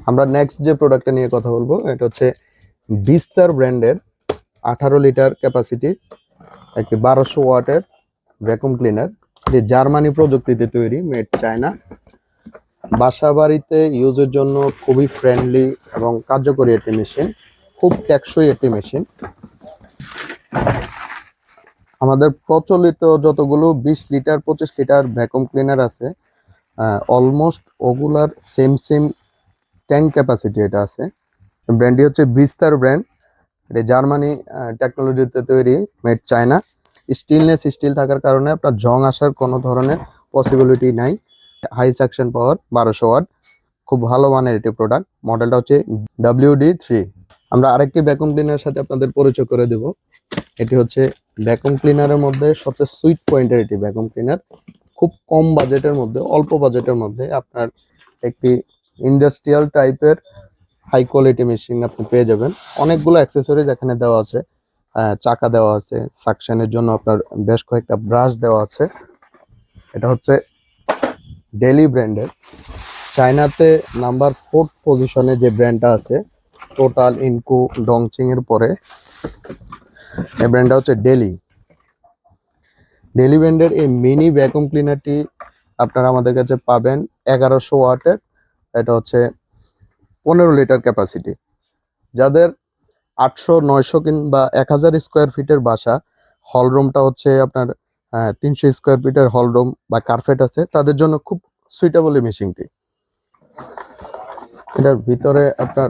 আমরা নেক্সট যে প্রোডাক্টটা নিয়ে কথা বলবো এটা হচ্ছে বিস্তার ব্র্যান্ডের 18 লিটার ক্যাপাসিটির একটি 1200 ওয়াটের ভ্যাকুয়াম ক্লিনার। এটি জার্মানি প্রযুক্তিতে তৈরি, মেড চায়না। বাসা বাড়িতে ইউজের জন্য খুবই ফ্রেন্ডলি এবং কার্যকরী একটি মেশিন, খুব টেকসই একটি মেশিন। আমাদের প্রচলিত যতগুলো 20 লিটার 25 লিটার ভ্যাকুয়াম ক্লিনার আছে, অলমোস্ট ওগুলার সেম ট্যাঙ্ক ক্যাপাসিটি এটা আছে। ব্র্যান্ডটি হচ্ছে বিস্তার ব্র্যান্ড। এটা জার্মানি টেকনোলজিতে তৈরি, মেড চায়না। স্টিলনেস স্টিল থাকার কারণে আপনার জং আসার কোনো ধরনের পসিবিলিটি নাই। হাই সাকশন পাওয়ার 1200 ওয়াট, খুব ভালো মানের এটি প্রোডাক্ট। মডেলটা হচ্ছে WD3। আমরা আরেকটি ভ্যাকুয়াম ক্লিনারের সাথে আপনাদের পরিচয় করে দেব। এটি হচ্ছে ভ্যাকুয়াম ক্লিনারের মধ্যে সবচেয়ে সুইট পয়েন্টের এটি ভ্যাকুয়াম ক্লিনার। খুব কম বাজেটের মধ্যে, অল্প বাজেটের মধ্যে আপনার একটি ইন্ডাস্ট্রিয়াল টাইপের হাই কোয়ালিটি মেশিন আপনি পেয়ে যাবেন। অনেকগুলো অ্যাক্সেসরিজ এখানে দেওয়া আছে, চাকা দেওয়া আছে, সাকশনের জন্য আপনার বেশ কয়েকটা ব্রাশ দেওয়া আছে। এটা হচ্ছে ডেলি ব্র্যান্ডের, চায়নাতে নাম্বার 4 পজিশনে যে ব্র্যান্ডটা আছে টোটাল, ইনকু, ডংচিং এর পরে এই ব্র্যান্ডটা হচ্ছে ডেলি ব্র্যান্ডের। এই মিনি ভ্যাকুয়াম ক্লিনারটি আপনারা আমাদের কাছে পাবেন 1100 ওয়াটের। এটা হচ্ছে 15 লিটার ক্যাপাসিটি। যাদের 800 900 কিংবা 1000 স্কোয়ার ফিটের বাসা, হলরুমটা হচ্ছে আপনার 300 স্কোয়ার ফিটের হলরুম বা কার্পেট আছে, তাদের জন্য খুব সুইটেবল এই মেশিনটি। এটার ভিতরে আপনার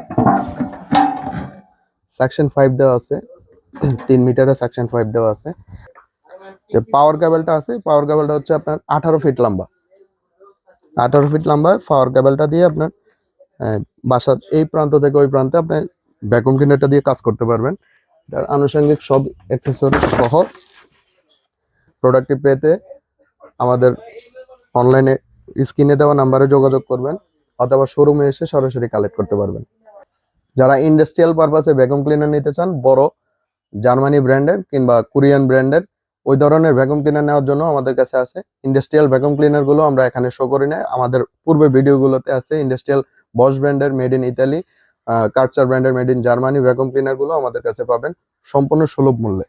সেকশন 5 দেওয়া আছে, 3 মিটারের সেকশন 5 দেওয়া আছে। যে পাওয়ার কেবলটা আছে, পাওয়ার কেবলটা হচ্ছে আপনার 18 ফিট লম্বা। 18 ফিট লম্বা পাওয়ার কেবলটা দিয়ে আপনার বাসার এই প্রান্ত থেকে ওই প্রান্তে আপনি ভ্যাকুয়াম ক্লিনারটা দিয়ে কাজ করতে পারবেন। এটার আনুষঙ্গিক সব অ্যাক্সেসরি সহ প্রোডাক্টটি পেতে আমাদের অনলাইনে স্ক্রিনে দেওয়া নাম্বারে যোগাযোগ করবেন, অথবা শোরুমে এসে সরাসরি কালেক্ট করতে পারবেন। যারা ইন্ডাস্ট্রিয়াল পারপাসে ভ্যাকুয়াম ক্লিনার নিতে চান, বড় জার্মানি ব্র্যান্ডের কিংবা কোরিয়ান ব্র্যান্ডের ওই ধরনের ভ্যাকুয়াম ক্লিনার নেওয়ার জন্য আমাদের কাছে আছে। ইন্ডাস্ট্রিয়াল ভ্যাকুয়াম ক্লিনার গুলো আমরা এখানে শো করি না, আমাদের পূর্বের ভিডিওগুলোতে আছে। ইন্ডাস্ট্রিয়াল বশ ব্র্যান্ডের, মেড ইন ইতালি, কার্চার ব্র্যান্ডের, made in Germany vacuum cleaner গুলো আমাদের কাছে পাবেন সম্পূর্ণ সুলভ মূল্যে।